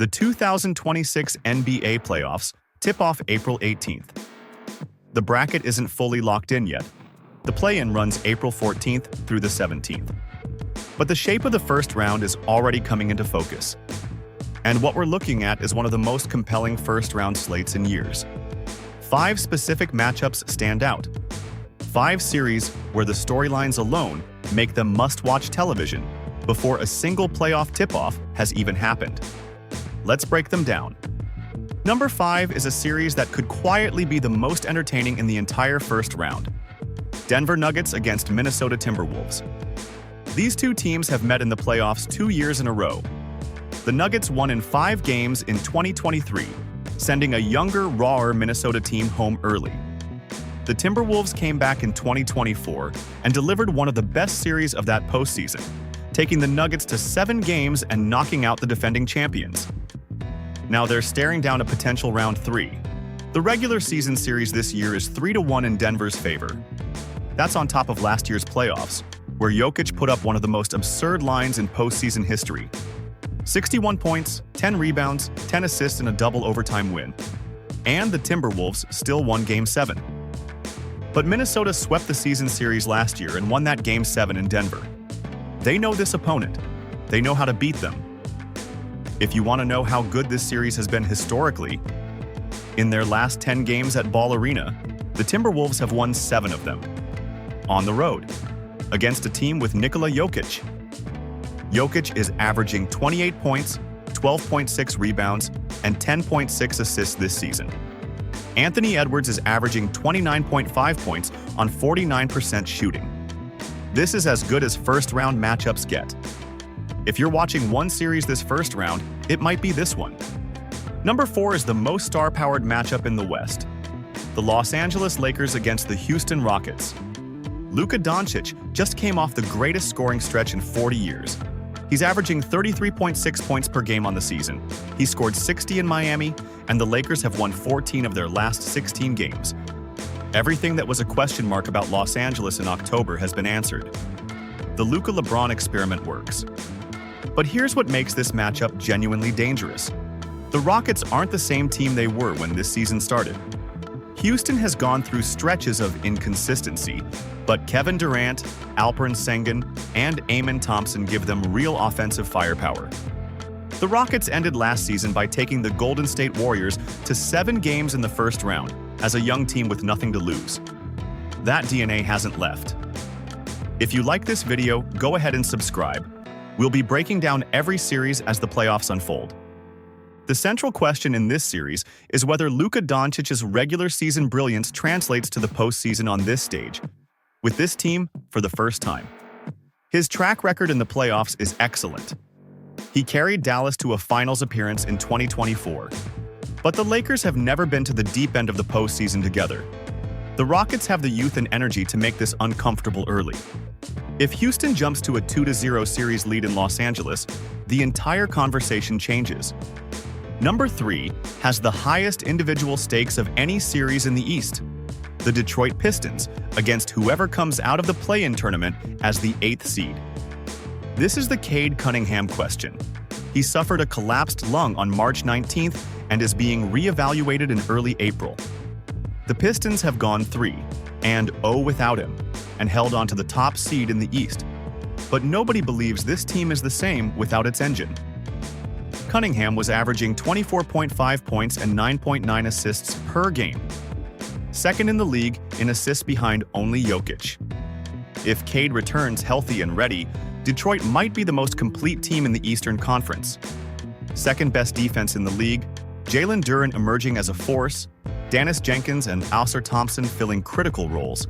The 2026 NBA playoffs tip off April 18th. The bracket isn't fully locked in yet. The play-in runs April 14th through the 17th. But the shape of the first round is already coming into focus. And what we're looking at is one of the most compelling first-round slates in years. 5 specific matchups stand out. 5 series where the storylines alone make them must-watch television before a single playoff tip-off has even happened. Let's break them down. Number 5 is a series that could quietly be the most entertaining in the entire first round. Denver Nuggets against Minnesota Timberwolves. These two teams have met in the playoffs 2 years in a row. The Nuggets won in 5 games in 2023, sending a younger, rawer Minnesota team home early. The Timberwolves came back in 2024 and delivered one of the best series of that postseason, taking the Nuggets to 7 games and knocking out the defending champions. Now they're staring down a potential round 3. The regular season series this year is 3-1 in Denver's favor. That's on top of last year's playoffs, where Jokic put up one of the most absurd lines in postseason history. 61 points, 10 rebounds, 10 assists in a double overtime win. And the Timberwolves still won Game 7. But Minnesota swept the season series last year and won that Game 7 in Denver. They know this opponent. They know how to beat them. If you want to know how good this series has been historically, in their last 10 games at Ball Arena, the Timberwolves have won 7 of them. On the road, against a team with Nikola Jokic. Jokic is averaging 28 points, 12.6 rebounds, and 10.6 assists this season. Anthony Edwards is averaging 29.5 points on 49% shooting. This is as good as first-round matchups get. If you're watching one series this first round, it might be this one. Number 4 is the most star-powered matchup in the West. The Los Angeles Lakers against the Houston Rockets. Luka Doncic just came off the greatest scoring stretch in 40 years. He's averaging 33.6 points per game on the season. He scored 60 in Miami, and the Lakers have won 14 of their last 16 games. Everything that was a question mark about Los Angeles in October has been answered. The Luka-LeBron experiment works. But here's what makes this matchup genuinely dangerous. The Rockets aren't the same team they were when this season started. Houston has gone through stretches of inconsistency, but Kevin Durant, Alperen Sengun, and Amen Thompson give them real offensive firepower. The Rockets ended last season by taking the Golden State Warriors to 7 games in the first round as a young team with nothing to lose. That DNA hasn't left. If you like this video, go ahead and subscribe. We'll be breaking down every series as the playoffs unfold. The central question in this series is whether Luka Doncic's regular season brilliance translates to the postseason on this stage, with this team for the first time. His track record in the playoffs is excellent. He carried Dallas to a finals appearance in 2024. But the Lakers have never been to the deep end of the postseason together. The Rockets have the youth and energy to make this uncomfortable early. If Houston jumps to a 2-0 series lead in Los Angeles, the entire conversation changes. Number 3 has the highest individual stakes of any series in the East. The Detroit Pistons against whoever comes out of the play-in tournament as the 8th seed. This is the Cade Cunningham question. He suffered a collapsed lung on March 19th and is being re-evaluated in early April. The Pistons have gone 3-0 without him and held on to the top seed in the East. But nobody believes this team is the same without its engine. Cunningham was averaging 24.5 points and 9.9 assists per game. Second in the league in assists behind only Jokic. If Cade returns healthy and ready, Detroit might be the most complete team in the Eastern Conference. Second best defense in the league, Jalen Duren emerging as a force, Dennis Jenkins and Ausar Thompson filling critical roles.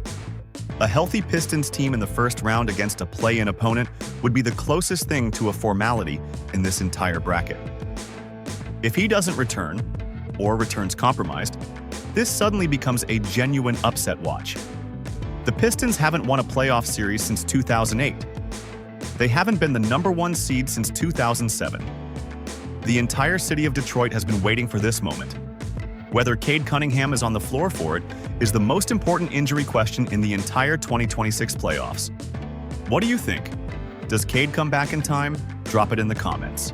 A healthy Pistons team in the first round against a play-in opponent would be the closest thing to a formality in this entire bracket. If he doesn't return, or returns compromised, this suddenly becomes a genuine upset watch. The Pistons haven't won a playoff series since 2008. They haven't been the number 1 seed since 2007. The entire city of Detroit has been waiting for this moment. Whether Cade Cunningham is on the floor for it is the most important injury question in the entire 2026 playoffs. What do you think? Does Cade come back in time? Drop it in the comments.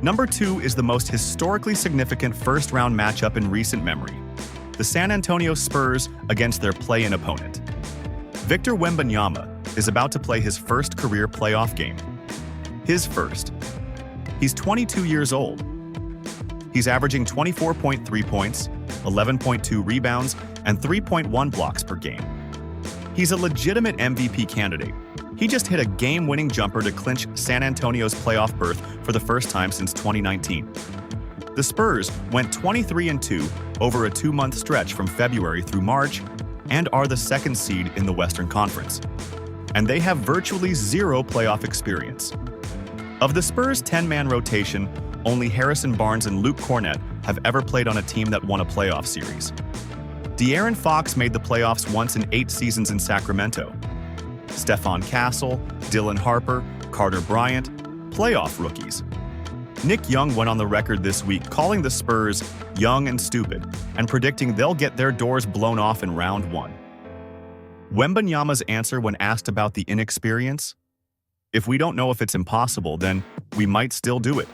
Number 2 is the most historically significant first-round matchup in recent memory: the San Antonio Spurs against their play-in opponent. Victor Wembanyama is about to play his first career playoff game. His first. He's 22 years old. He's averaging 24.3 points, 11.2 rebounds, and 3.1 blocks per game. He's a legitimate MVP candidate. He just hit a game-winning jumper to clinch San Antonio's playoff berth for the first time since 2019. The Spurs went 23-2 over a 2-month stretch from February through March and are the second seed in the Western Conference. And they have virtually zero playoff experience. Of the Spurs' 10-man rotation, only Harrison Barnes and Luke Kornet have ever played on a team that won a playoff series. De'Aaron Fox made the playoffs once in 8 seasons in Sacramento. Stephon Castle, Dylan Harper, Carter Bryant, playoff rookies. Nick Young went on the record this week calling the Spurs young and stupid and predicting they'll get their doors blown off in round 1. Wembanyama's answer when asked about the inexperience? If we don't know if it's impossible, then we might still do it.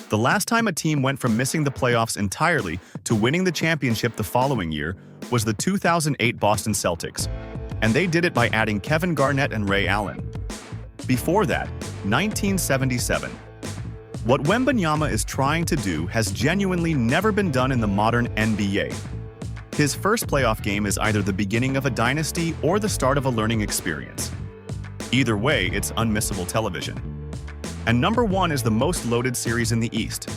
The last time a team went from missing the playoffs entirely to winning the championship the following year was the 2008 Boston Celtics, and they did it by adding Kevin Garnett and Ray Allen. Before that, 1977. What Wembanyama is trying to do has genuinely never been done in the modern NBA. His first playoff game is either the beginning of a dynasty or the start of a learning experience. Either way, it's unmissable television. And number 1 is the most loaded series in the East,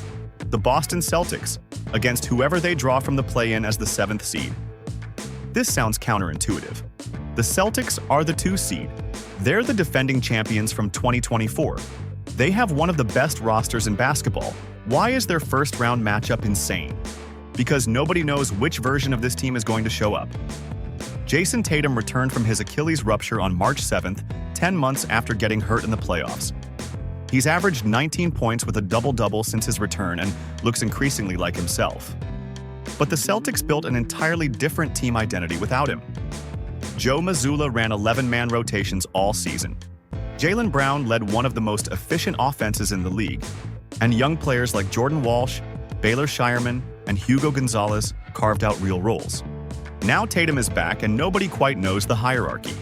the Boston Celtics, against whoever they draw from the play-in as the 7th seed. This sounds counterintuitive. The Celtics are the 2 seed. They're the defending champions from 2024. They have one of the best rosters in basketball. Why is their first-round matchup insane? Because nobody knows which version of this team is going to show up. Jason Tatum returned from his Achilles rupture on March 7th, 10 months after getting hurt in the playoffs. He's averaged 19 points with a double-double since his return and looks increasingly like himself. But the Celtics built an entirely different team identity without him. Joe Mazzulla ran 11-man rotations all season. Jaylen Brown led one of the most efficient offenses in the league, and young players like Jordan Walsh, Baylor Shireman, and Hugo Gonzalez carved out real roles. Now Tatum is back and nobody quite knows the hierarchy.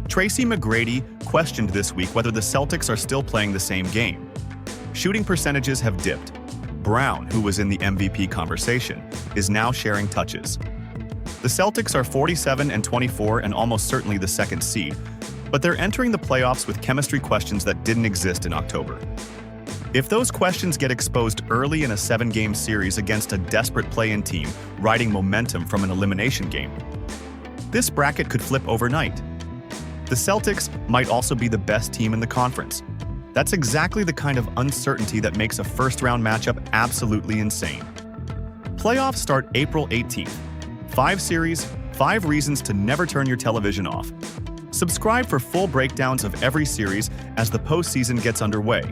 Tracy McGrady questioned this week whether the Celtics are still playing the same game. Shooting percentages have dipped. Brown, who was in the MVP conversation, is now sharing touches. The Celtics are 47-24 and almost certainly the second seed, but they're entering the playoffs with chemistry questions that didn't exist in October. If those questions get exposed early in a 7-game series against a desperate play-in team riding momentum from an elimination game, this bracket could flip overnight. The Celtics might also be the best team in the conference. That's exactly the kind of uncertainty that makes a first-round matchup absolutely insane. Playoffs start April 18th. 5 series, 5 reasons to never turn your television off. Subscribe for full breakdowns of every series as the postseason gets underway.